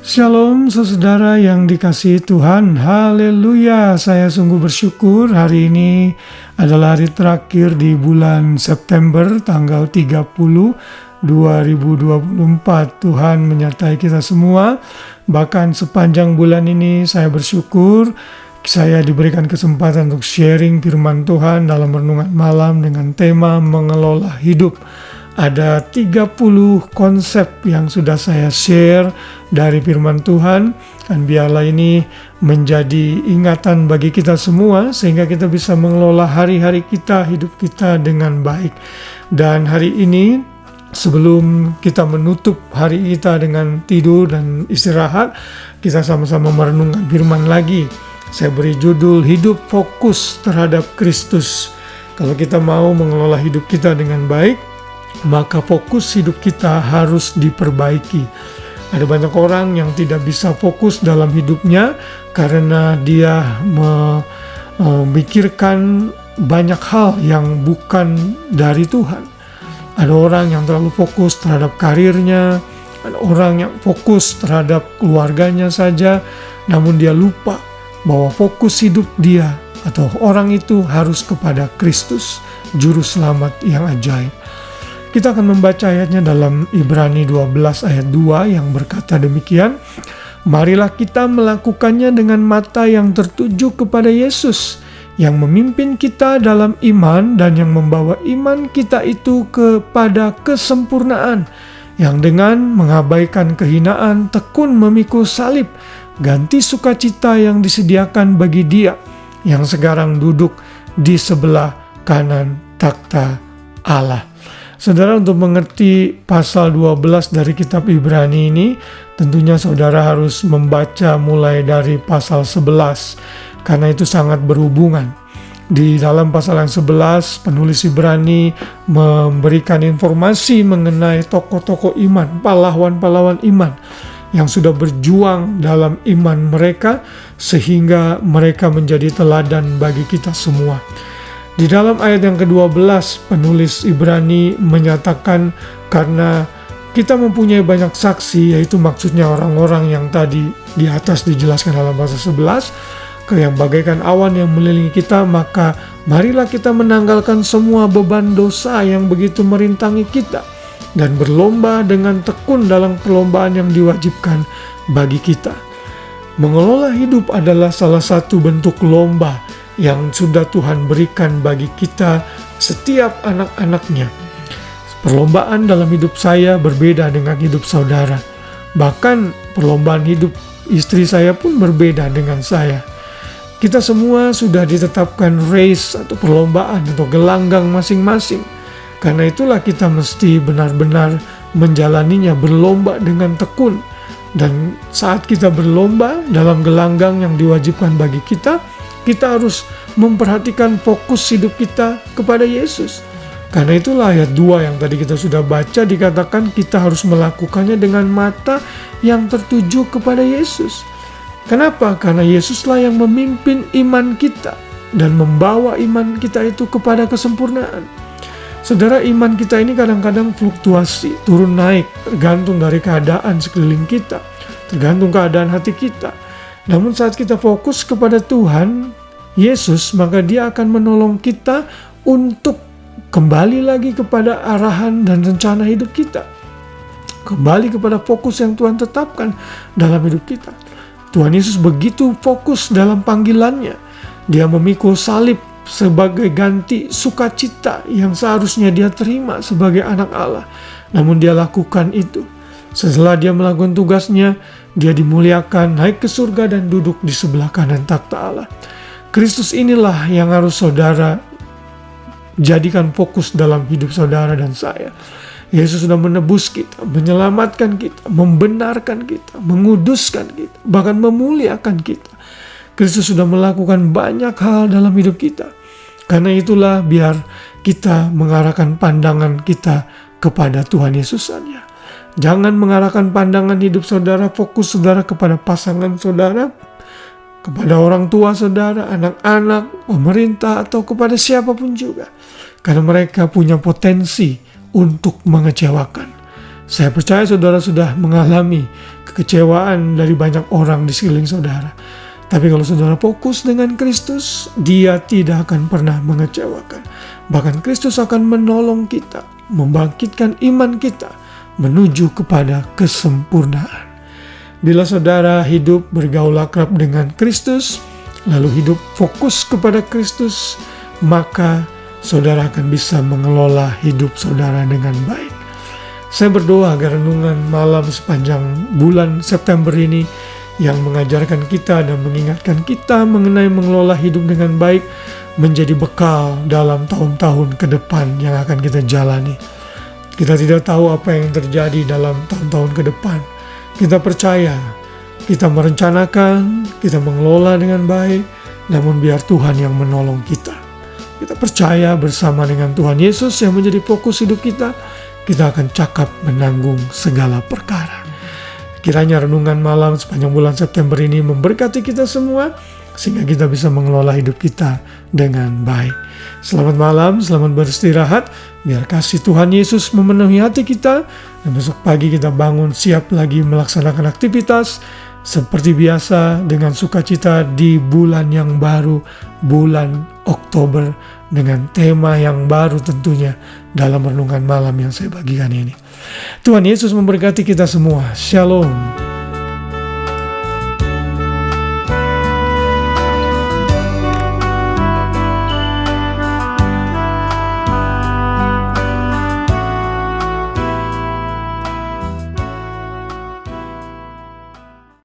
Shalom saudara yang dikasihi Tuhan, haleluya. Saya sungguh bersyukur hari ini adalah hari terakhir di bulan September tanggal 30 2024. Tuhan menyertai kita semua. Bahkan sepanjang bulan ini saya bersyukur saya diberikan kesempatan untuk sharing firman Tuhan dalam renungan malam dengan tema mengelola hidup. Ada 30 konsep yang sudah saya share dari firman Tuhan, dan biarlah ini menjadi ingatan bagi kita semua sehingga kita bisa mengelola hari-hari kita, hidup kita dengan baik. Dan hari ini sebelum kita menutup hari kita dengan tidur dan istirahat, kita sama-sama merenungkan firman lagi. Saya beri judul hidup fokus terhadap Kristus. Kalau kita mau mengelola hidup kita dengan baik, maka fokus hidup kita harus diperbaiki. Ada banyak orang yang tidak bisa fokus dalam hidupnya karena dia memikirkan banyak hal yang bukan dari Tuhan. Ada orang yang terlalu fokus terhadap karirnya, ada orang yang fokus terhadap keluarganya saja, namun dia lupa bahwa fokus hidup dia atau orang itu harus kepada Kristus, Juru Selamat yang ajaib. Kita akan membaca ayatnya dalam Ibrani 12 ayat 2 yang berkata demikian. Marilah kita melakukannya dengan mata yang tertuju kepada Yesus, yang memimpin kita dalam iman dan yang membawa iman kita itu kepada kesempurnaan, yang dengan mengabaikan kehinaan tekun memikul salib, ganti sukacita yang disediakan bagi Dia, yang sekarang duduk di sebelah kanan takhta Allah. Saudara, untuk mengerti pasal 12 dari kitab Ibrani ini, tentunya saudara harus membaca mulai dari pasal 11, karena itu sangat berhubungan. Di dalam pasal yang 11, penulis Ibrani memberikan informasi mengenai tokoh-tokoh iman, pahlawan-pahlawan iman, yang sudah berjuang dalam iman mereka, sehingga mereka menjadi teladan bagi kita semua. Di dalam ayat yang ke-12, penulis Ibrani menyatakan karena kita mempunyai banyak saksi, yaitu maksudnya orang-orang yang tadi di atas dijelaskan dalam pasal 11, yang bagaikan awan yang mengelilingi kita, maka marilah kita menanggalkan semua beban dosa yang begitu merintangi kita, dan berlomba dengan tekun dalam perlombaan yang diwajibkan bagi kita. Mengelola hidup adalah salah satu bentuk lomba yang sudah Tuhan berikan bagi kita setiap anak-anaknya. Perlombaan dalam hidup saya berbeda dengan hidup saudara. Bahkan perlombaan hidup istri saya pun berbeda dengan saya. Kita semua sudah ditetapkan race atau perlombaan atau gelanggang masing-masing. Karena itulah kita mesti benar-benar menjalaninya, berlomba dengan tekun. Dan saat kita berlomba dalam gelanggang yang diwajibkan bagi kita harus memperhatikan fokus hidup kita kepada Yesus. Karena itulah ayat 2 yang tadi kita sudah baca dikatakan kita harus melakukannya dengan mata yang tertuju kepada Yesus. Kenapa? Karena Yesuslah yang memimpin iman kita dan membawa iman kita itu kepada kesempurnaan. Saudara, iman kita ini kadang-kadang fluktuasi, turun naik, tergantung dari keadaan sekeliling kita, tergantung keadaan hati kita. Namun saat kita fokus kepada Tuhan Yesus, maka Dia akan menolong kita untuk kembali lagi kepada arahan dan rencana hidup kita. Kembali kepada fokus yang Tuhan tetapkan dalam hidup kita. Tuhan Yesus begitu fokus dalam panggilannya. Dia memikul salib sebagai ganti sukacita yang seharusnya Dia terima sebagai anak Allah. Namun Dia lakukan itu. Setelah Dia melakukan tugasnya, Dia dimuliakan, naik ke surga dan duduk di sebelah kanan takhta Allah. Kristus inilah yang harus saudara jadikan fokus dalam hidup saudara dan saya. Yesus sudah menebus kita, menyelamatkan kita, membenarkan kita, menguduskan kita, bahkan memuliakan kita. Kristus sudah melakukan banyak hal dalam hidup kita. Karena itulah biar kita mengarahkan pandangan kita kepada Tuhan Yesus saja. Jangan mengarahkan pandangan hidup saudara, fokus saudara kepada pasangan saudara, kepada orang tua saudara, anak-anak, pemerintah, atau kepada siapapun juga. Karena mereka punya potensi untuk mengecewakan. Saya percaya saudara sudah mengalami kekecewaan dari banyak orang di sekeliling saudara. Tapi kalau saudara fokus dengan Kristus, Dia tidak akan pernah mengecewakan. Bahkan Kristus akan menolong kita, membangkitkan iman kita menuju kepada kesempurnaan. Bila saudara hidup bergaul akrab dengan Kristus, lalu hidup fokus kepada Kristus, maka saudara akan bisa mengelola hidup saudara dengan baik. Saya berdoa agar renungan malam sepanjang bulan September ini yang mengajarkan kita dan mengingatkan kita mengenai mengelola hidup dengan baik menjadi bekal dalam tahun-tahun ke depan yang akan kita jalani. Kita tidak tahu apa yang terjadi dalam tahun-tahun ke depan. Kita percaya, kita merencanakan, kita mengelola dengan baik, namun biar Tuhan yang menolong kita. Kita percaya bersama dengan Tuhan Yesus yang menjadi fokus hidup kita akan cakap menanggung segala perkara. Kiranya renungan malam sepanjang bulan September ini memberkati kita semua, sehingga kita bisa mengelola hidup kita dengan baik. Selamat malam, selamat beristirahat. Biar kasih Tuhan Yesus memenuhi hati kita, dan besok pagi kita bangun siap lagi melaksanakan aktivitas seperti biasa dengan sukacita di bulan yang baru, bulan Oktober, dengan tema yang baru tentunya dalam renungan malam yang saya bagikan ini. Tuhan Yesus memberkati kita semua. Shalom.